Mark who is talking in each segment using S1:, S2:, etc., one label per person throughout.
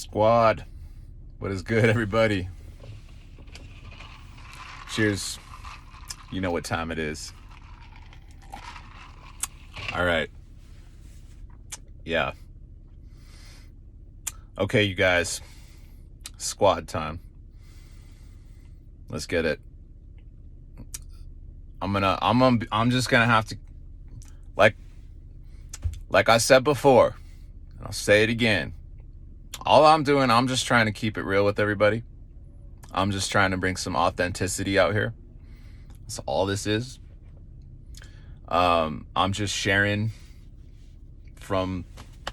S1: Squad, what is good, everybody? Cheers. You know what time it is. All right. Yeah. Okay, you guys. Squad time. Let's get it. I'm just gonna have to, like I said before, and I'll say it again. All I'm doing, I'm just trying to keep it real with everybody. I'm just trying to bring some authenticity out here. That's all this is. I'm just sharing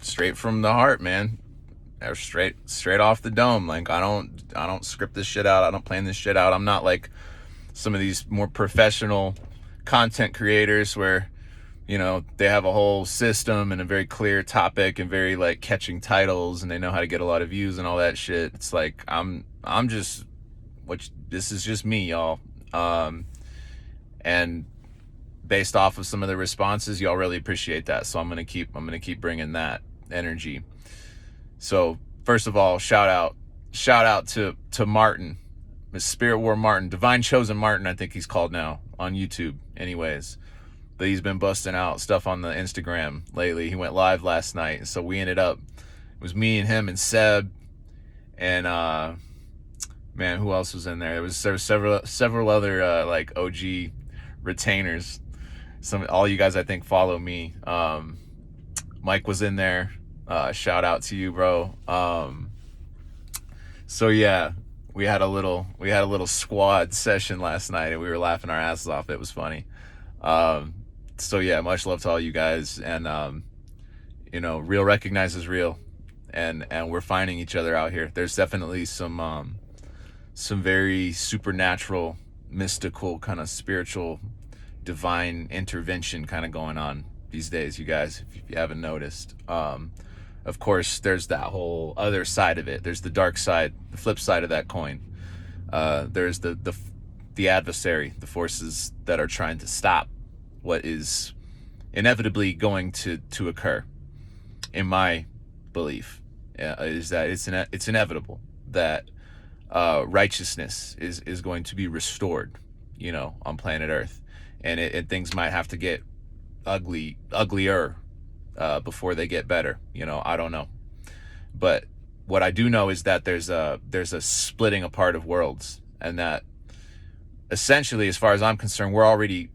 S1: straight from the heart, man. Straight off the dome. Like I don't script this shit out. I don't plan this shit out. I'm not like some of these more professional content creators where, you know, they have a whole system and a very clear topic and very like catching titles and they know how to get a lot of views and all that shit. It's like this is just me, y'all. And based off of some of the responses, y'all really appreciate that. So I'm gonna keep bringing that energy. So first of all, shout out to Martin, Miss Spirit War Martin, Divine Chosen Martin, I think he's called now on YouTube. Anyways, but he's been busting out stuff on the Instagram lately. He went live last night, so we ended up, it was me and him and Seb and man, who else was in there? There was several other like OG retainers. All you guys I think follow me. Mike was in there. Shout out to you, bro. So yeah, we had a little squad session last night and we were laughing our asses off. It was funny. So yeah, much love to all you guys, and you know, real recognizes real, and we're finding each other out here. There's definitely some very supernatural, mystical, kind of spiritual, divine intervention kind of going on these days, you guys, if you haven't noticed. Of course, there's that whole other side of it. There's the dark side, the flip side of that coin. There's the adversary, the forces that are trying to stop what is inevitably going to occur. In my belief, is that it's inevitable that righteousness is going to be restored, you know, on planet Earth, and things might have to get uglier before they get better. You know, I don't know, but what I do know is that there's a splitting apart of worlds, and that essentially, as far as I'm concerned, we're already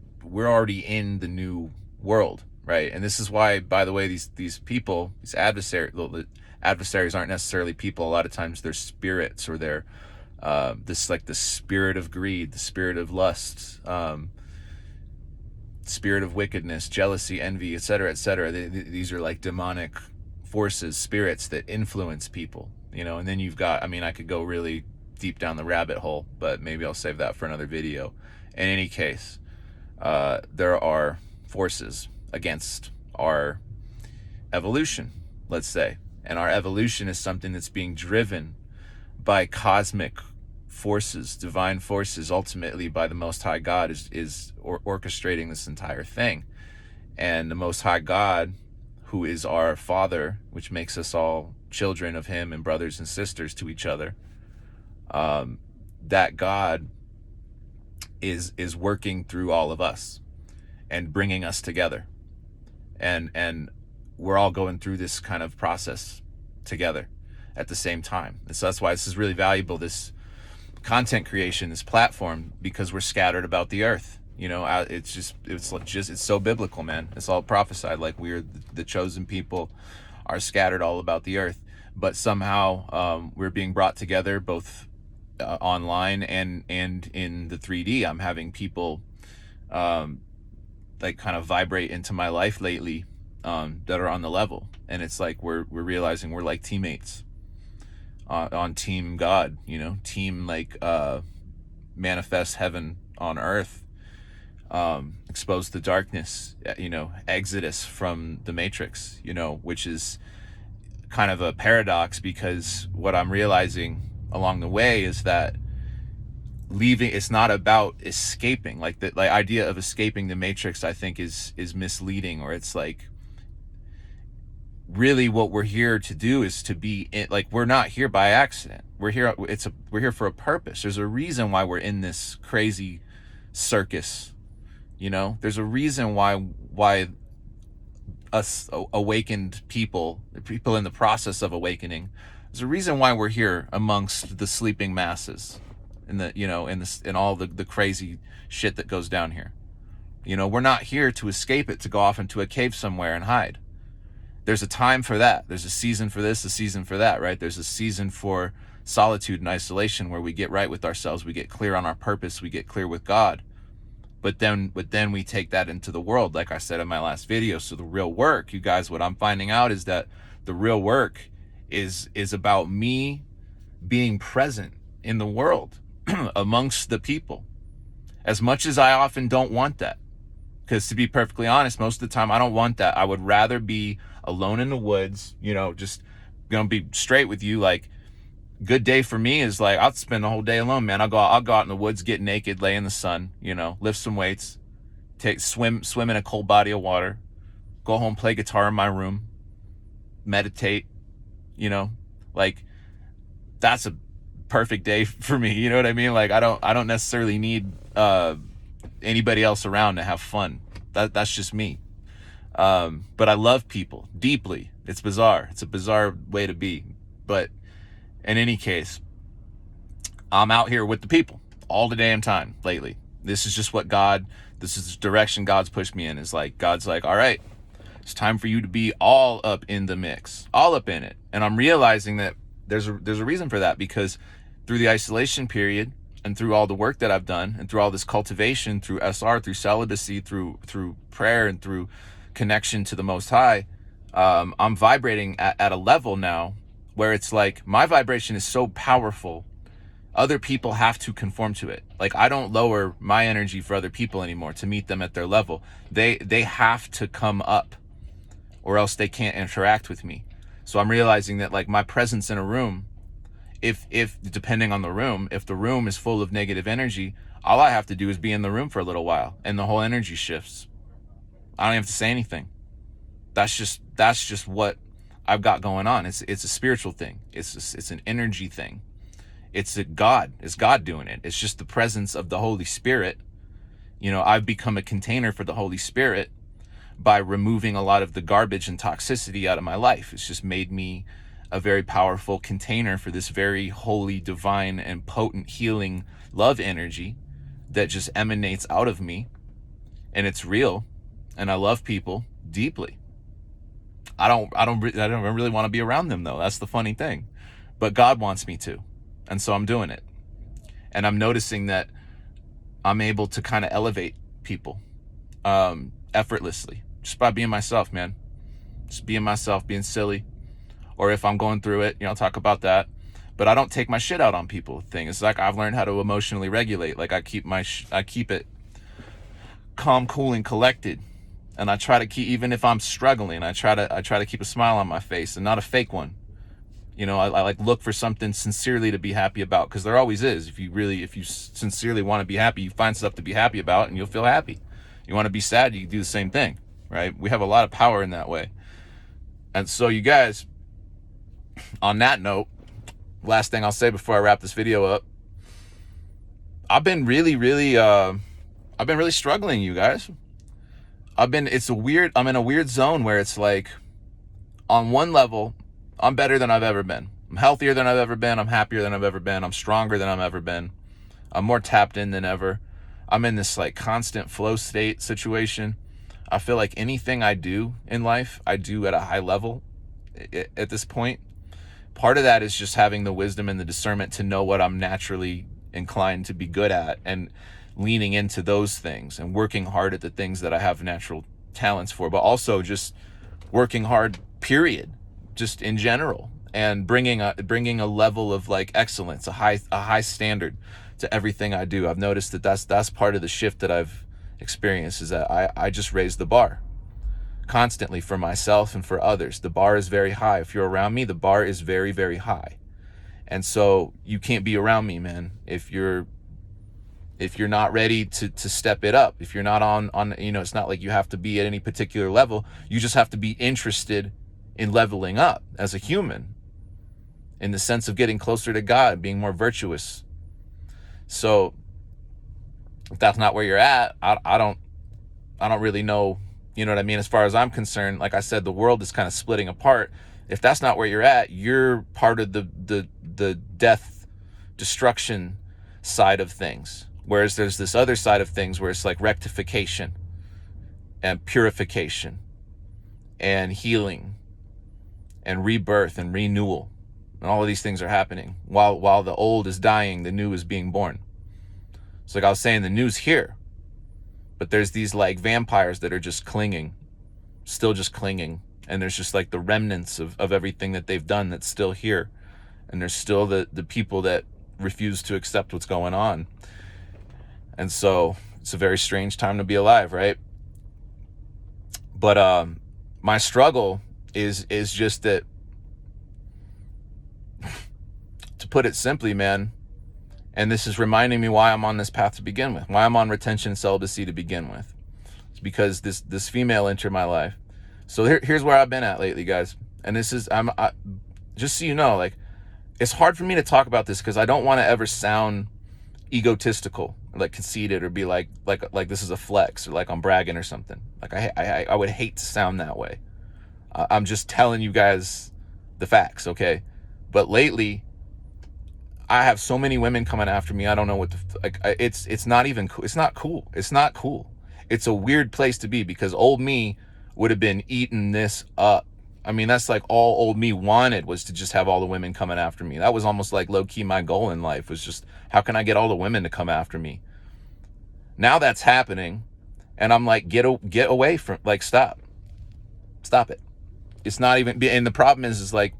S1: in the new world, right? And this is why, by the way, these people, these adversaries aren't necessarily people. A lot of times they're spirits, or they're this, like the spirit of greed, the spirit of lust, spirit of wickedness, jealousy, envy, etc., etc. These are like demonic forces, spirits that influence people, you know. And then you've got, I mean, I could go really deep down the rabbit hole, but maybe I'll save that for another video. In any case, there are forces against our evolution, let's say, and our evolution is something that's being driven by cosmic forces, divine forces, ultimately by the Most High God is orchestrating this entire thing. And the Most High God, who is our Father, which makes us all children of Him and brothers and sisters to each other, that God is working through all of us and bringing us together, and we're all going through this kind of process together at the same time. And so that's why this is really valuable, this content creation, this platform, because we're scattered about the earth. You know, it's so biblical, man. It's all prophesied. Like, we're the chosen people are scattered all about the earth, but somehow we're being brought together, both online and in the 3D. I'm having people like kind of vibrate into my life lately that are on the level, and it's like we're realizing we're like teammates on Team God, you know, team like manifest heaven on earth, expose the darkness, you know, exodus from the matrix, you know, which is kind of a paradox, because what I'm realizing along the way is that it's not about escaping. Like the idea of escaping the matrix, I think is misleading, or it's like really what we're here to do is to be in, like, we're not here by accident. We're here for a purpose. There's a reason why we're in this crazy circus. There's a reason why us awakened people in the process of awakening, there's a reason why we're here amongst the sleeping masses, in all the crazy shit that goes down here. We're not here to escape it, to go off into a cave somewhere and hide. There's a time for that. There's a season for this, a season for that, right? There's a season for solitude and isolation where we get right with ourselves, we get clear on our purpose, we get clear with God. But then we take that into the world, like I said in my last video. So the real work, you guys, what I'm finding out is that the real work is about me being present in the world amongst the people. As much as I often don't want that, because to be perfectly honest, most of the time I don't want that. I would rather be alone in the woods, just gonna be straight with you. Like, good day for me is like, I'll spend the whole day alone, man. I'll go out in the woods, get naked, lay in the sun, lift some weights, swim in a cold body of water, go home, play guitar in my room, meditate, like, that's a perfect day for me. You know what I mean? Like, I don't necessarily need anybody else around to have fun. That's just me. But I love people deeply. It's bizarre. It's a bizarre way to be. But in any case, I'm out here with the people all the damn time lately. This is just this is the direction God's pushed me in. Is like, God's like, all right, it's time for you to be all up in the mix, all up in it. And I'm realizing that there's a reason for that, because through the isolation period and through all the work that I've done and through all this cultivation, through SR, through celibacy, through prayer, and through connection to the Most High, I'm vibrating at a level now where it's like my vibration is so powerful, other people have to conform to it. Like, I don't lower my energy for other people anymore to meet them at their level. They have to come up, or else they can't interact with me. So I'm realizing that, like, my presence in a room, if depending on the room, if the room is full of negative energy, all I have to do is be in the room for a little while and the whole energy shifts. I don't even have to say anything. That's just what I've got going on. It's a spiritual thing. It's an energy thing. It's God doing it. It's just the presence of the Holy Spirit. I've become a container for the Holy Spirit by removing a lot of the garbage and toxicity out of my life. It's just made me a very powerful container for this very holy, divine, and potent healing love energy that just emanates out of me. And it's real. And I love people deeply. I don't really want to be around them, though. That's the funny thing. But God wants me to. And so I'm doing it. And I'm noticing that I'm able to kind of elevate people effortlessly, just by being myself, man. Just being myself, being silly. Or if I'm going through it, I'll talk about that. But I don't take my shit out on people. Thing it's like I've learned how to emotionally regulate. Like, I keep it calm, cool, and collected. And I try to keep, even if I'm struggling, I try to keep a smile on my face, and not a fake one. I like look for something sincerely to be happy about, because there always is. If you sincerely want to be happy, you find stuff to be happy about and you'll feel happy. You want to be sad, you can do the same thing, right? We have a lot of power in that way. And so, you guys, on that note, last thing I'll say before I wrap this video up, I've been really struggling, you guys. I'm in a weird zone where it's like, on one level, I'm better than I've ever been. I'm healthier than I've ever been. I'm happier than I've ever been. I'm stronger than I've ever been. I'm more tapped in than ever. I'm in this like constant flow state situation. I feel like anything I do in life, I do at a high level at this point. Part of that is just having the wisdom and the discernment to know what I'm naturally inclined to be good at, and leaning into those things and working hard at the things that I have natural talents for, but also just working hard, period, just in general, and bringing a level of like excellence, a high standard to everything I do. I've noticed that that's part of the shift that I've experienced, is that I just raise the bar constantly for myself and for others. The bar is very high. If you're around me, the bar is very, very high. And so you can't be around me, man, if you're not ready to step it up. If you're not on it's not like you have to be at any particular level. You just have to be interested in leveling up as a human, in the sense of getting closer to God, being more virtuous. So if that's not where you're at, I don't really know, you know what I mean? As far as I'm concerned, like I said, the world is kind of splitting apart. If that's not where you're at, you're part of the death, destruction side of things. Whereas there's this other side of things where it's like rectification and purification and healing and rebirth and renewal. And all of these things are happening. While the old is dying, the new is being born. So like I was saying, the new's here. But there's these like vampires that are just clinging, still just clinging. And there's just like the remnants of everything that they've done that's still here. And there's still the people that refuse to accept what's going on. And so it's a very strange time to be alive, right? But my struggle is just that, to put it simply, man, and this is reminding me why I'm on this path to begin with, why I'm on retention and celibacy to begin with. It's because this female entered my life. So here's where I've been at lately, guys. And this is, just so you know, like, it's hard for me to talk about this because I don't want to ever sound egotistical, like conceited, or be like this is a flex, or like I'm bragging or something. Like I would hate to sound that way. I'm just telling you guys the facts, okay? But lately, I have so many women coming after me. I don't know what it's not even cool. It's not cool. It's not cool. It's a weird place to be, because old me would have been eating this up. I mean, that's like all old me wanted, was to just have all the women coming after me. That was almost like low key my goal in life, was just, how can I get all the women to come after me? Now that's happening, and I'm like, get away from, like, stop it. It's not even, and the problem is like,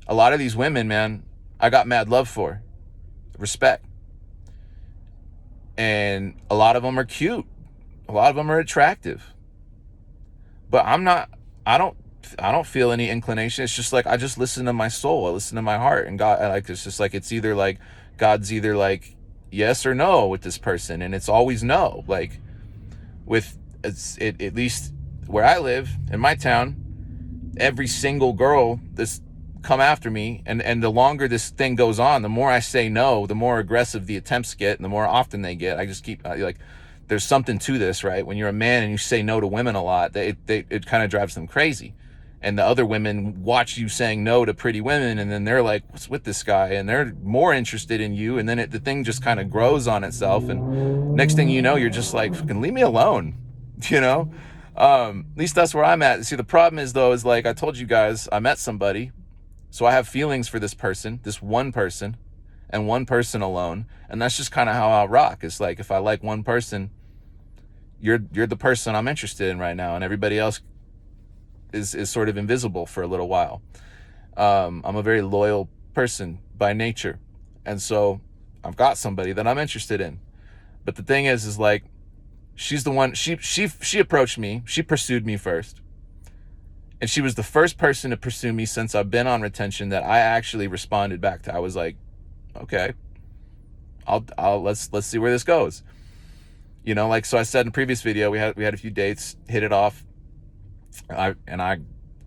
S1: a lot of these women, man, I got mad love for, respect. And a lot of them are cute. A lot of them are attractive. But I don't feel any inclination. It's just like, I just listen to my soul. I listen to my heart. And God, like, it's just like, it's either like, God's either like yes or no with this person. And it's always no. Like, at least where I live, in my town, every single girl that's come after me, and the longer this thing goes on, the more I say no, the more aggressive the attempts get, and the more often they get. I just keep like, there's something to this, right? When you're a man and you say no to women a lot, it kind of drives them crazy. And the other women watch you saying no to pretty women, and then they're like, what's with this guy? And they're more interested in you, and then the thing just kind of grows on itself, and next thing you know, you're just like, fucking leave me alone, you know? At least that's where I'm at. See, the problem is, though, is like I told you guys, I met somebody, so I have feelings for this person, this one person, and one person alone, and that's just kind of how I rock. It's like, if I like one person, you're the person I'm interested in right now, and everybody else is sort of invisible for a little while. I'm a very loyal person by nature, and so I've got somebody that I'm interested in. But the thing is like, she's the one, she approached me, she pursued me first. And she was the first person to pursue me since I've been on retention that I actually responded back to. I was like, okay, let's see where this goes. You know, like, so I said in the previous video, we had a few dates, hit it off. I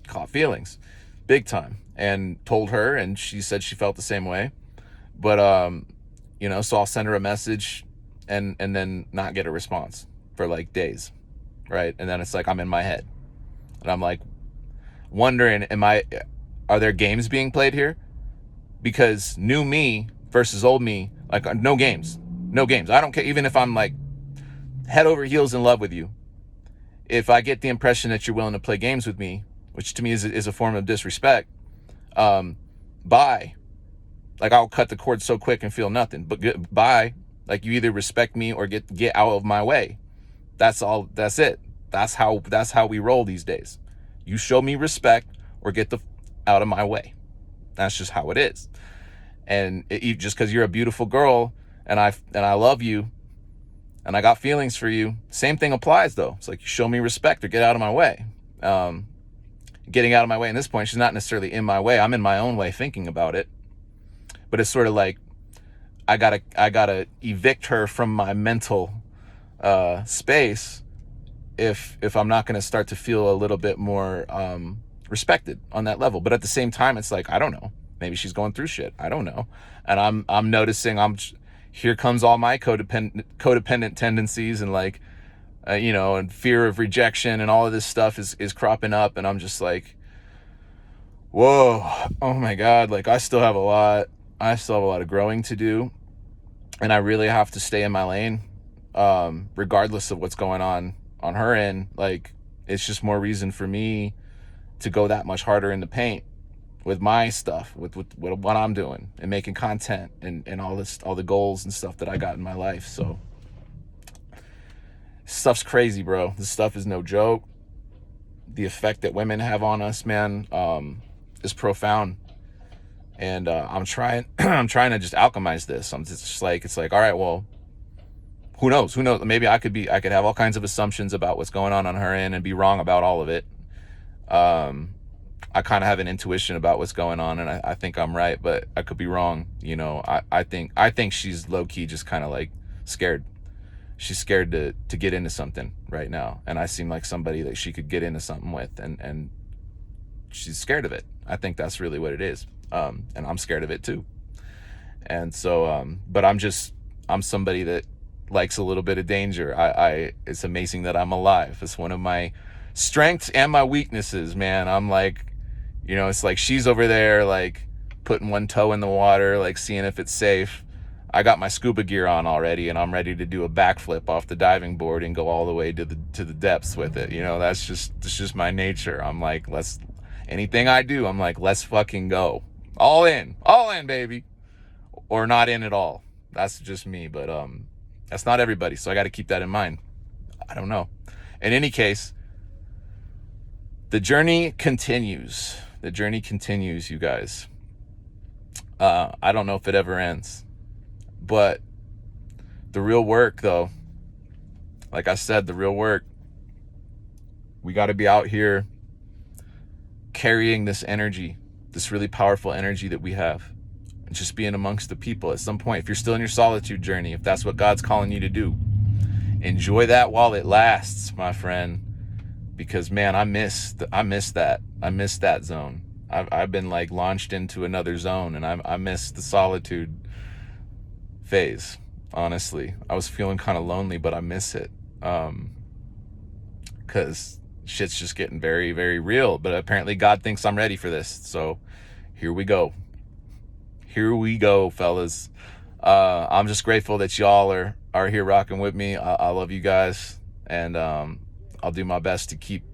S1: caught feelings big time, and told her, and she said she felt the same way. But, you know, so I'll send her a message and then not get a response for like days. Right. And then it's like, I'm in my head, and I'm like, wondering, are there games being played here? Because new me versus old me, like, no games. I don't care, even if I'm like head over heels in love with you. If I get the impression that you're willing to play games with me, which to me is a form of disrespect, bye. Like, I'll cut the cord so quick and feel nothing. But bye. Like, you either respect me or get out of my way. That's all. That's it. That's how we roll these days. You show me respect or get out of my way. That's just how it is. And just because you're a beautiful girl and I love you and I got feelings for you, same thing applies, though. It's like, you show me respect or get out of my way. Getting out of my way, in this point, she's not necessarily in my way. I'm in my own way thinking about it. But it's sort of like, I gotta evict her from my mental space if I'm not going to start to feel a little bit more respected on that level. But at the same time, it's like, I don't know, maybe she's going through shit, I don't know. And I'm noticing, here comes all my codependent tendencies, and like, and fear of rejection and all of this stuff is cropping up, and I'm just like, whoa, oh my God, like I still have a lot of growing to do, and I really have to stay in my lane, regardless of what's going on her end. Like, it's just more reason for me to go that much harder in the paint with my stuff, with what I'm doing and making content and all the goals and stuff that I got in my life. So stuff's crazy, bro. This stuff is no joke. The effect that women have on us, man, is profound. And I'm trying to just alchemize this. I'm just like, it's like, all right, well, who knows? Maybe I could have all kinds of assumptions about what's going on her end and be wrong about all of it. I kind of have an intuition about what's going on, and I think I'm right, but I could be wrong. I think she's low key just kind of like scared. She's scared to get into something right now, and I seem like somebody that she could get into something with, and she's scared of it. I think that's really what it is, and I'm scared of it too. And so, but I'm somebody that likes a little bit of danger. It's amazing that I'm alive. It's one of my strengths and my weaknesses, man. I'm like, it's like she's over there like putting one toe in the water, like seeing if it's safe. I got my scuba gear on already, and I'm ready to do a backflip off the diving board and go all the way to the depths with it. That's just my nature. I'm like, anything I do, I'm like, let's fucking go. All in, baby. Or not in at all. That's just me, but that's not everybody, so I got to keep that in mind. I don't know. In any case, the journey continues. The journey continues, you guys. I don't know if it ever ends. But the real work, though, like I said, the real work, we got to be out here carrying this energy, this really powerful energy that we have, and just being amongst the people. At some point, if you're still in your solitude journey, if that's what God's calling you to do, enjoy that while it lasts, my friend. Because, man, I miss that. I miss that zone. I've been like launched into another zone, and I miss the solitude phase. Honestly, I was feeling kind of lonely, but I miss it, because shit's just getting very, very real. But apparently God thinks I'm ready for this, so here we go, fellas. I'm just grateful that y'all are here rocking with me. I love you guys, and I'll do my best to keep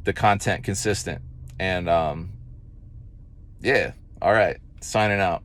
S1: the content consistent. And yeah, all right, signing out.